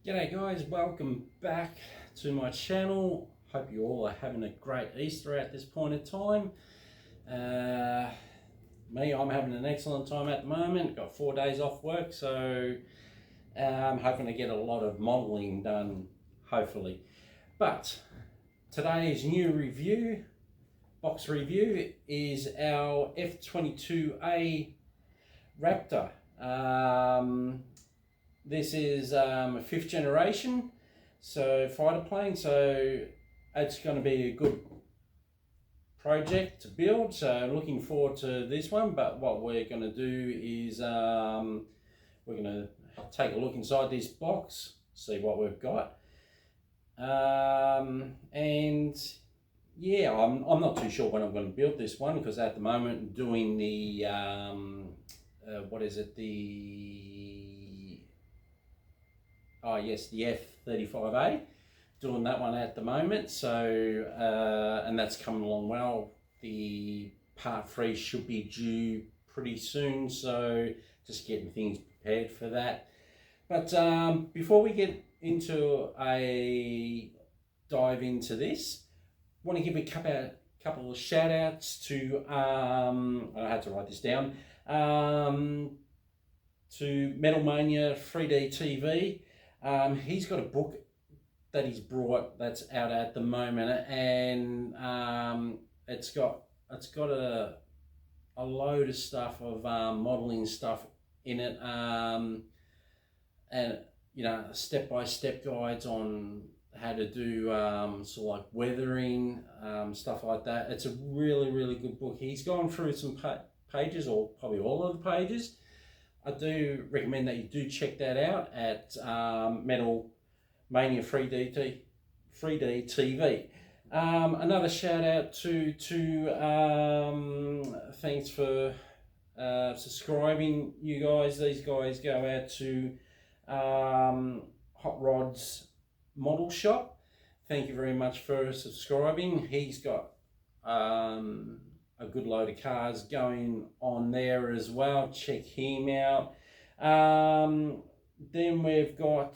G'day guys, welcome back to my channel. Hope you all are having a great Easter at this point in time. I'm having an excellent time at the moment. Got 4 days off work, so I'm hoping to get a lot of modelling done, hopefully. But today's new review, box review, is our F-22A Raptor. This is a 5th generation fighter plane, so it's going to be a good project to build. So I'm looking forward to this one. But what we're going to do is we're going to take a look inside this box, see what we've got, and yeah, I'm not too sure when I'm going to build this one, because at the moment I'm doing the the F-35A, doing that one at the moment. So and that's coming along well. The part 3 should be due pretty soon, so just getting things prepared for that. But before we get into a dive into this, I want to give a couple of shout outs to I had to write this down, to Metal Mania 3D TV. He's got a book that he's brought that's out at the moment, and it's got a load of stuff of modeling stuff in it, and step-by-step guides on how to do sort of like weathering, stuff like that. It's a really good book. He's gone through some pages, or probably all of the pages. I do recommend that you do check that out at Metal Mania 3D TV. Another shout out to thanks for subscribing, you guys. These guys go out to Hot Rod's Model Shop. Thank you very much for subscribing. He's got a good load of cars going on there as well. Check him out. Then we've got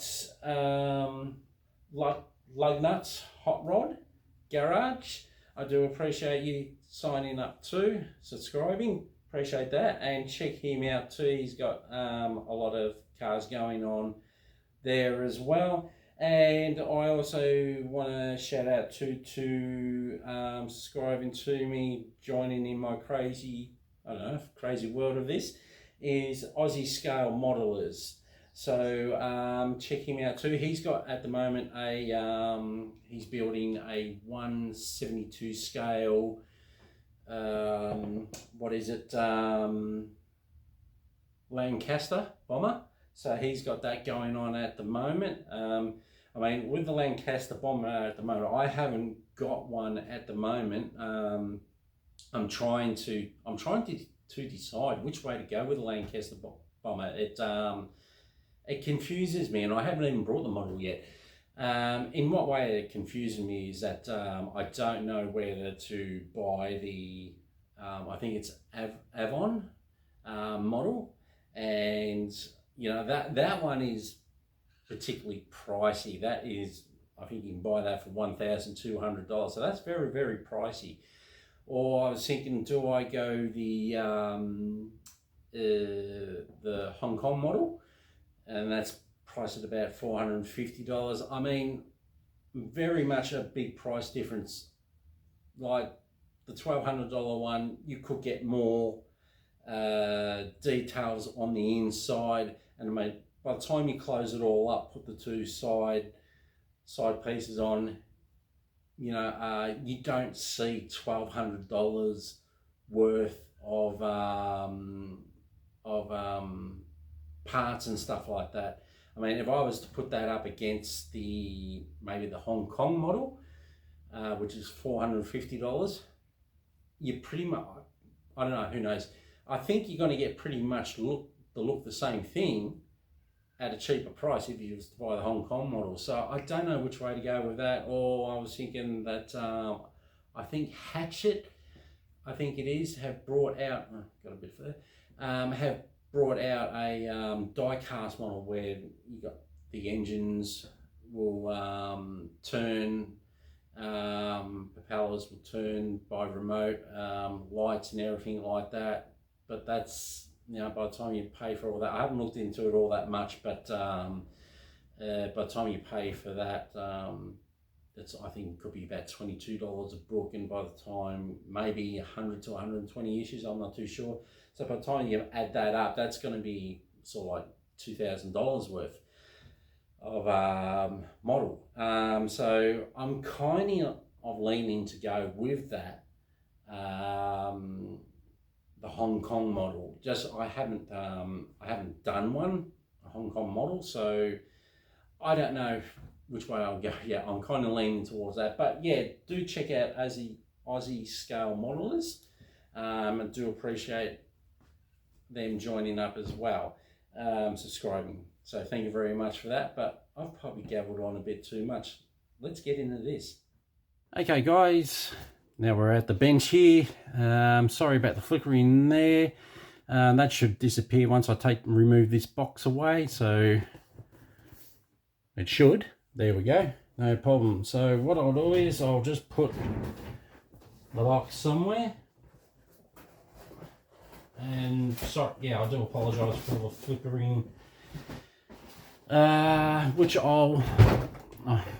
Lugnuts Hot Rod Garage. I do appreciate you signing up too, subscribing. Appreciate that, and check him out too. He's got a lot of cars going on there as well. And I also want to shout out to subscribing to me, joining in my crazy world of this, is Aussie Scale Modelers. So check him out too. He's got at the moment he's building a 1/72 scale, Lancaster bomber. So he's got that going on at the moment. With the Lancaster bomber at the moment, I haven't got one at the moment. I'm trying to decide which way to go with the Lancaster bomber. It confuses me, and I haven't even brought the model yet. In what way it confuses me is that I don't know whether to buy the I think it's Avon model, and that one is particularly pricey. That is, I think you can buy that for $1,200, so that's very pricey. Or I was thinking, do I go the Hong Kong model, and that's priced at about $450. I mean, very much a big price difference. Like the $1,200 one, you could get more details on the inside, and by the time you close it all up, put the two side pieces on, you don't see $1,200 worth of parts and stuff like that. I mean, if I was to put that up against maybe the Hong Kong model, which is $450, you pretty much, I don't know, who knows. I think you're going to get pretty much the same thing at a cheaper price if you was to buy the Hong Kong model. So I don't know which way to go with that. Or I was thinking that I think Hatchet, I think it is, have brought out, got a bit further, have brought out a die cast model where you got the engines will turn, propellers will turn by remote, lights and everything like that. But that's, you know, by the time you pay for all that, I haven't looked into it all that much, but by the time you pay for that, that's, I think it could be about $22 a book, and by the time maybe 100 to 120 issues, I'm not too sure. So by the time you add that up, that's going to be sort of like $2,000 worth of model. So I'm kind of leaning to go with that, the Hong Kong model. Just I haven't done one, a Hong Kong model, so I don't know which way I'll go. Yeah, I'm kind of leaning towards that. But yeah, do check out Aussie scale modelers, and do appreciate them joining up as well, subscribing. So thank you very much for that. But I've probably gabbled on a bit too much. Let's get into this. Okay, guys. Now we're at the bench here. Sorry about the flickering there. That should disappear once I remove this box away. So it should. There we go. No problem. So what I'll do is I'll just put the box somewhere. And sorry, yeah, I do apologise for the flickering.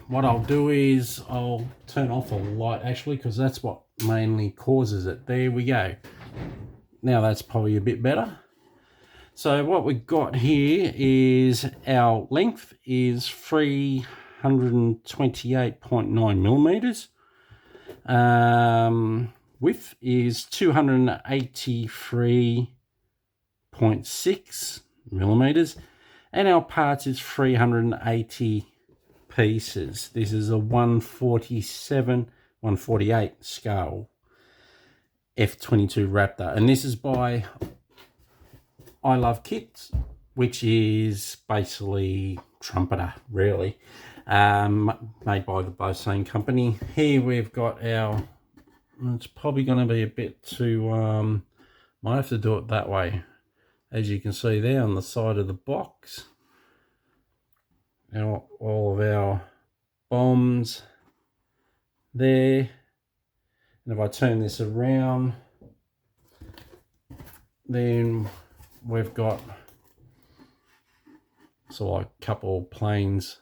What I'll do is I'll turn off the light actually, because that's what mainly causes it. There we go. Now that's probably a bit better. So what we've got here is our length is 328.9 millimeters. Width is 283.6 millimeters, and our parts is 380 pieces. This is a 148 scale F-22 Raptor, and this is by I Love Kits, which is basically trumpeter, really, made by the both same company. Here we've got our, it's probably going to be a bit too, might have to do it that way. As you can see there on the side of the box, all of our bombs there. And if I turn this around, then we've got sort of like a couple of planes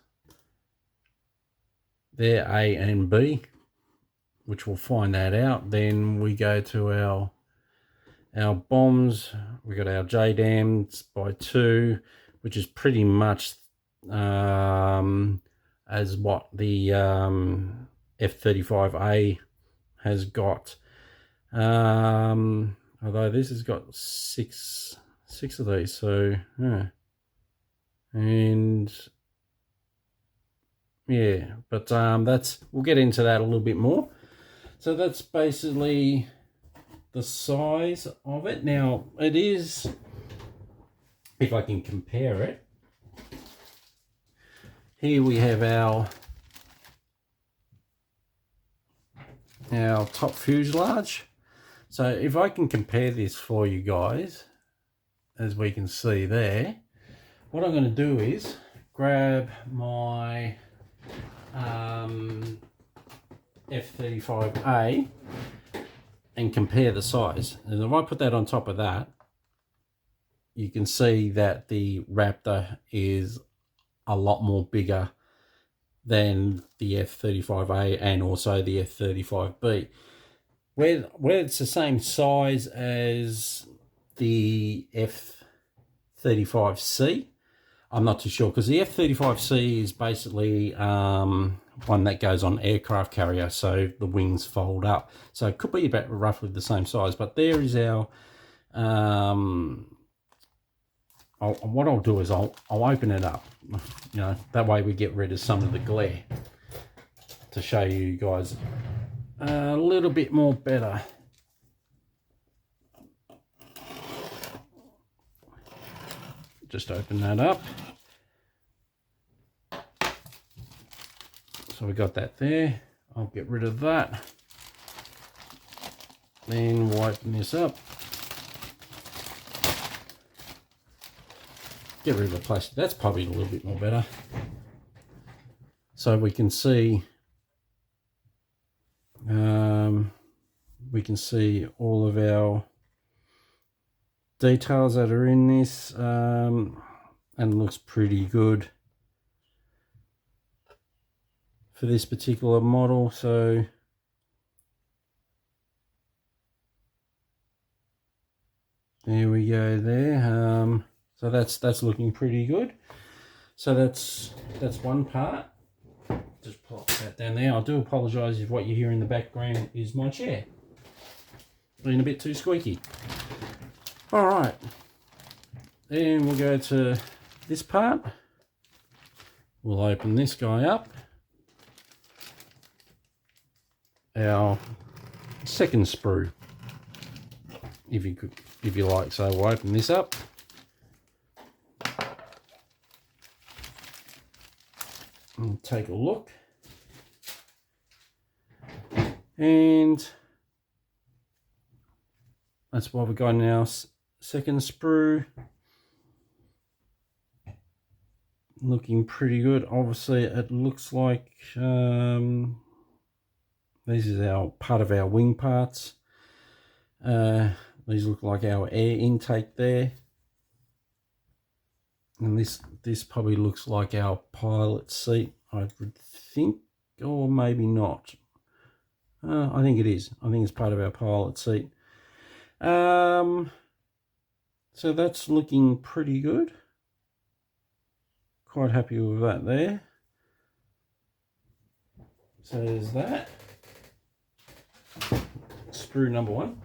there, A and B, which we'll find that out. Then we go to our bombs. We got our JDAMs by 2, which is pretty much as what the F-35A has got. Although this has got six of these, so yeah. And yeah, but we'll get into that a little bit more. So that's basically the size of it. Now it is, if I can compare it, here we have our top fuselage. So if I can compare this for you guys, as we can see there, what I'm going to do is grab my F-35A and compare the size. And if I put that on top of that, you can see that the Raptor is a lot more bigger than the F-35A and also the F-35B. Where it's the same size as the F-35C, I'm not too sure, because the F-35C is basically one that goes on aircraft carrier, so the wings fold up. So it could be about roughly the same size. But there is our, what I'll do is I'll open it up, you know, that way we get rid of some of the glare, to show you guys a little bit more better. Just open that up. So we got that there. I'll get rid of that. Then we'll open this up. get rid of the plastic. That's probably a little bit more better. So we can see all of our details that are in this, and it looks pretty good for this particular model. So there we go there. So that's looking pretty good. So that's one part. Just plop that down there. I do apologise if what you hear in the background is my chair being a bit too squeaky. All right, then we'll go to this part. We'll open this guy up. Our second sprue, if you like. So we'll open this up. And take a look. And that's what we've got in our second sprue. Looking pretty good. Obviously it looks like this is our part of our wing parts. These look like our air intake there. And this probably looks like our pilot seat, I would think, or maybe not. I think it is. I think it's part of our pilot seat. So that's looking pretty good. Quite happy with that there. So there's that. Sprue number one.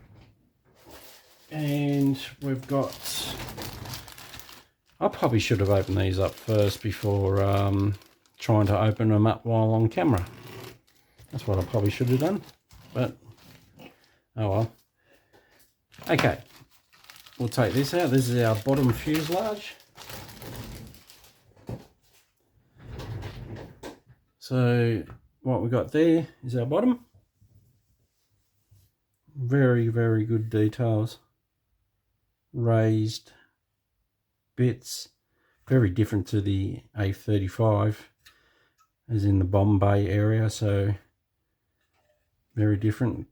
And we've got... I probably should have opened these up first before trying to open them up while on camera. That's what I probably should have done, but oh well. Okay, we'll take this out. This is our bottom fuselage. So what we got there is our bottom. Very, very good details. Raised bits, very different to the A35 as in the bomb bay area, so very different.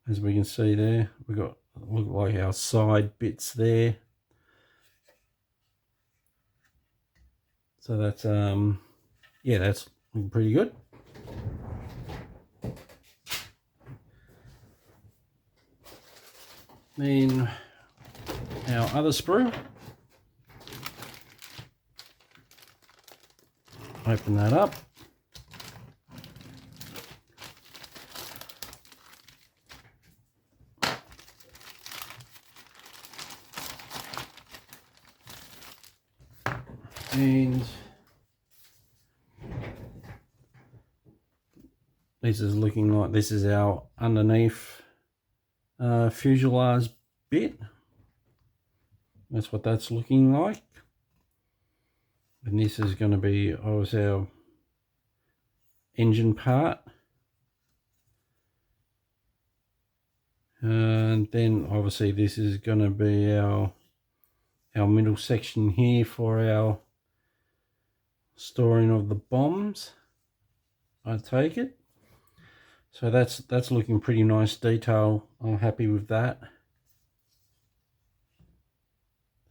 As we can see there, we got look like our side bits there. So that's yeah, that's looking pretty good. Then our other sprue. Open that up. And this is looking like this is our underneath fuselage bit. That's what that's looking like. And this is going to be obviously our engine part. And then obviously this is going to be our middle section here for our storing of the bombs, I take it. So that's looking pretty nice detail. I'm happy with that.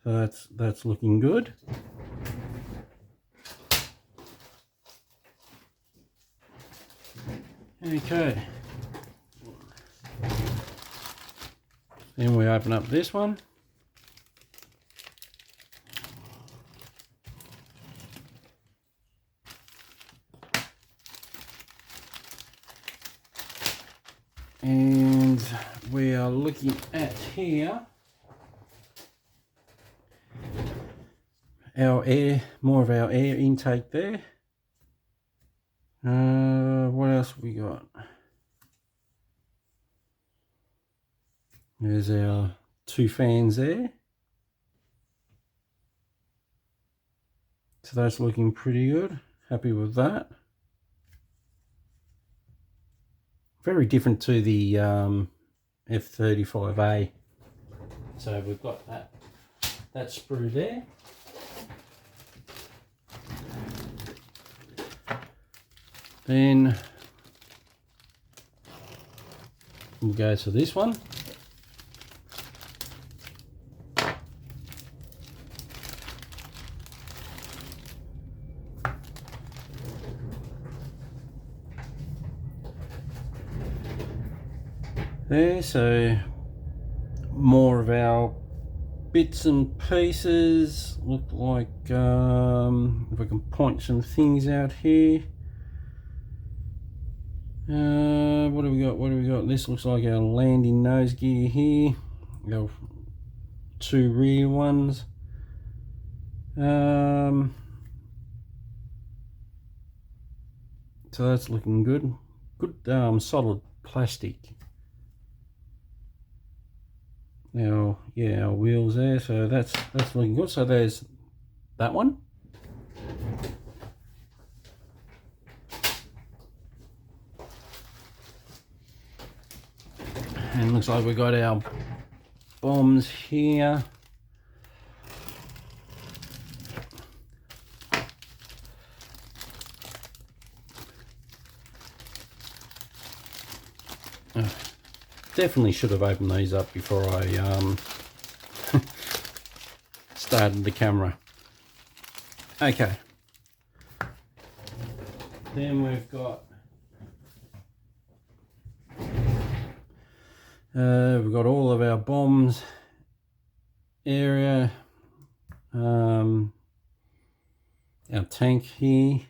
So that's looking good. Okay. Then we open up this one. And we are looking at here our air, more of our air intake there. What else we got? There's our two fans there. So that's looking pretty good. Happy with that. Very different to the F-35A. So we've got that that sprue there. Then we'll go to this one. There, so more of our bits and pieces. Look like, if I can point some things out here. What do we got? What do we got? This looks like our landing nose gear here. Our two rear ones. So that's looking good. Good solid plastic. Now, yeah, our wheels there, so that's looking good. So there's that one. And looks like we got our bombs here. Definitely should have opened these up before I started the camera. Okay. Then we've got all of our bombs area, our tank here.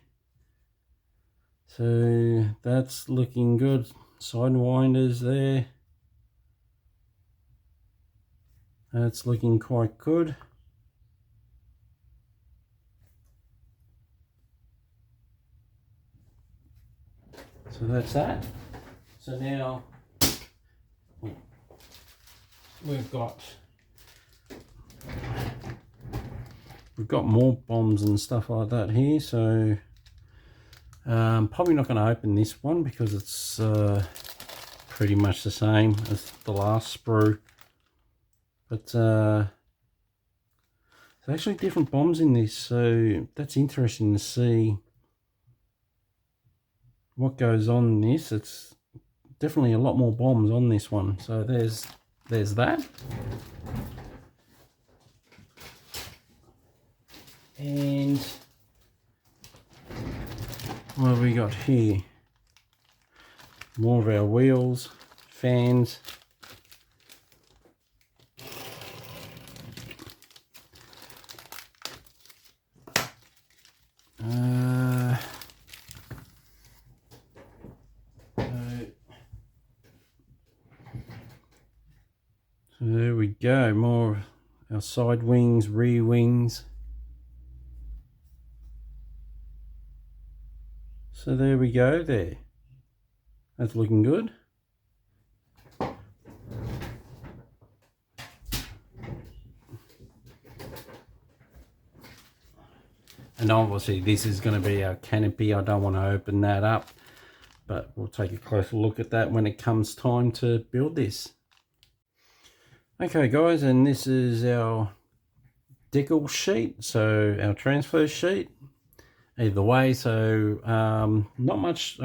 So that's looking good. Sidewinders there. That's looking quite good. So that's that. So now we've got more bombs and stuff like that here. So probably not going to open this one because it's pretty much the same as the last sprue. But there's actually different bombs in this, so that's interesting to see what goes on in this. It's definitely a lot more bombs on this one. So there's that. And what have we got here? More of our wheels, fans. So there we go, more of our side wings, rear wings. So there we go there. That's looking good. And obviously this is going to be our canopy. I don't want to open that up, but we'll take a closer look at that when it comes time to build this. Okay guys, and this is our decal sheet, so our transfer sheet. Either way, so not much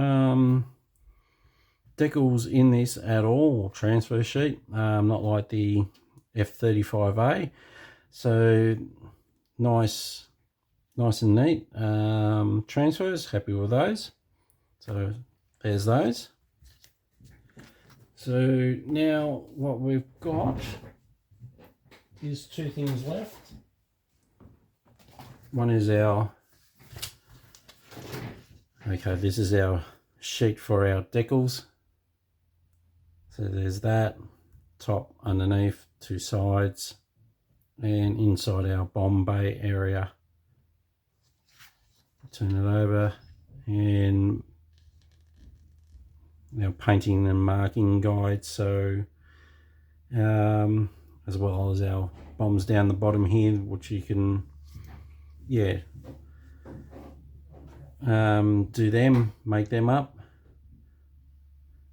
decals in this at all, transfer sheet, not like the F-22A. So nice and neat transfers, happy with those. So there's those. So now what we've got is two things left. One is our, okay, this is our sheet for our decals. So there's that, top, underneath, two sides, and inside our bomb bay area. Turn it over, and our painting and marking guide, so as well as our bombs down the bottom here, which you can do them, make them up.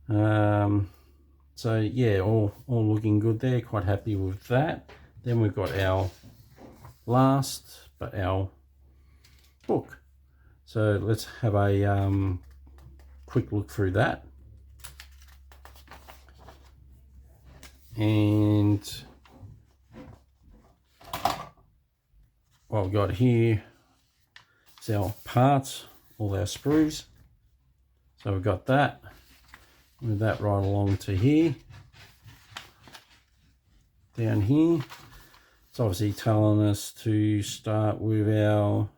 So yeah, all looking good there, quite happy with that. Then we've got our last, but our book. So let's have a quick look through that. And what we've got here is our parts, all our sprues. So we've got that, move that right along to here. Down here, it's obviously telling us to start with our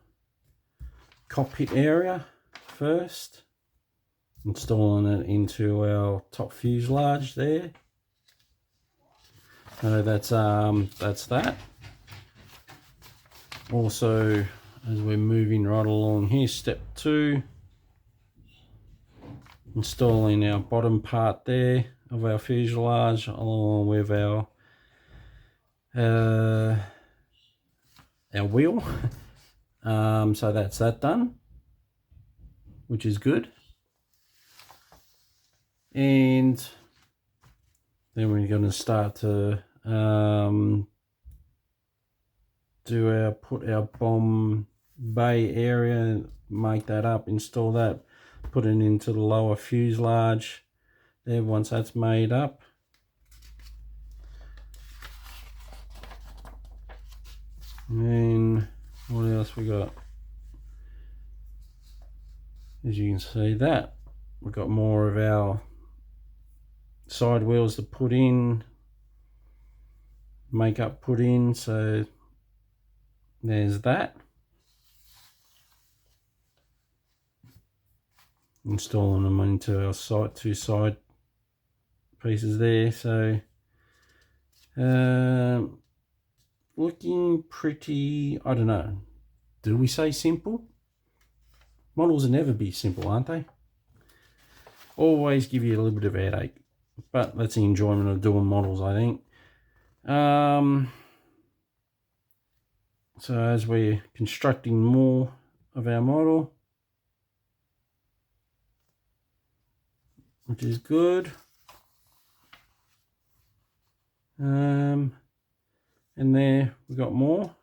cockpit area first, installing it into our top fuselage there. So that's that. Also, as we're moving right along here, step 2, installing our bottom part there of our fuselage along with our wheel. So that's that done, which is good. And then we're going to start to put our bomb bay area, make that up, install that, put it into the lower fuselage there once that's made up. And what else we got? As you can see, that we've got more of our side wheels to put in, makeup put in, so there's that. Installing them into our two side pieces there. So looking pretty, I don't know, do we say simple? Models will never be simple, aren't they? Always give you a little bit of a headache, but that's the enjoyment of doing models, I think. So as we're constructing more of our model, which is good. And there we got more.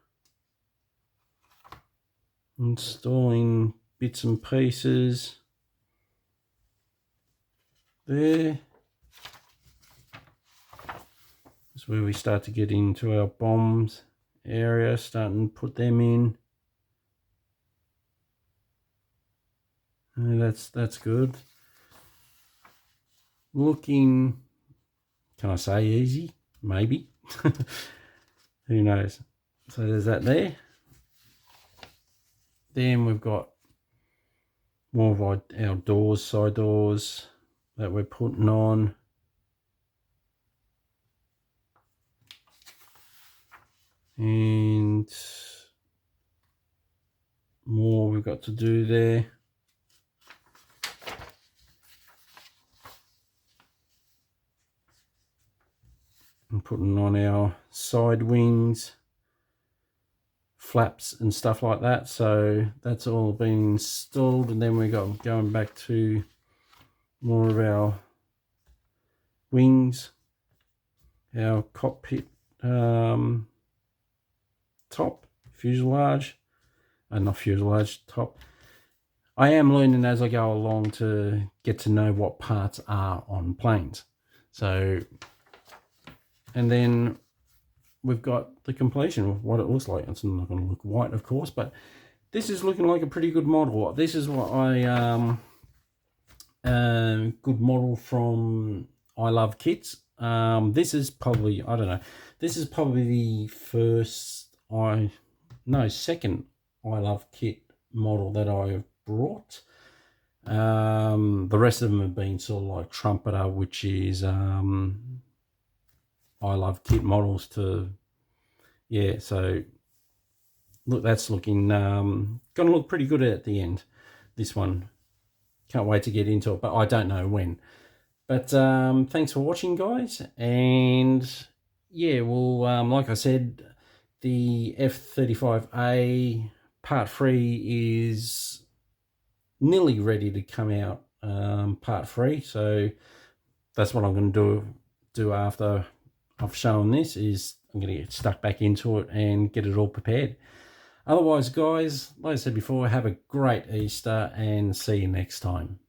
Installing bits and pieces there. That's where we start to get into our bombs area, starting to put them in. And that's good. Looking, can I say easy? Maybe. Who knows? So there's that there. Then we've got more of our doors, side doors that we're putting on. And more we've got to do there. And putting on our side wings, flaps and stuff like that. So that's all been installed, and then we got going back to more of our wings, our cockpit top, fuselage, not fuselage, top. I am learning as I go along to get to know what parts are on planes. So, and then we've got the completion of what it looks like. It's not going to look white, of course, but this is looking like a pretty good model. This is what I good model from I Love Kits. This is probably, I don't know, this is probably the second I Love Kit model that I've brought. The rest of them have been sort of like Trumpeter, which is I Love Kit models to, yeah, so look, that's looking gonna look pretty good at the end, this one. Can't wait to get into it, but I don't know when. But thanks for watching, guys, and yeah, well, like I said, the F-35A Part 3 is nearly ready to come out, Part 3, so that's what I'm going to do after I've shown this is I'm going to get stuck back into it and get it all prepared. Otherwise, guys, like I said before, have a great Easter and see you next time.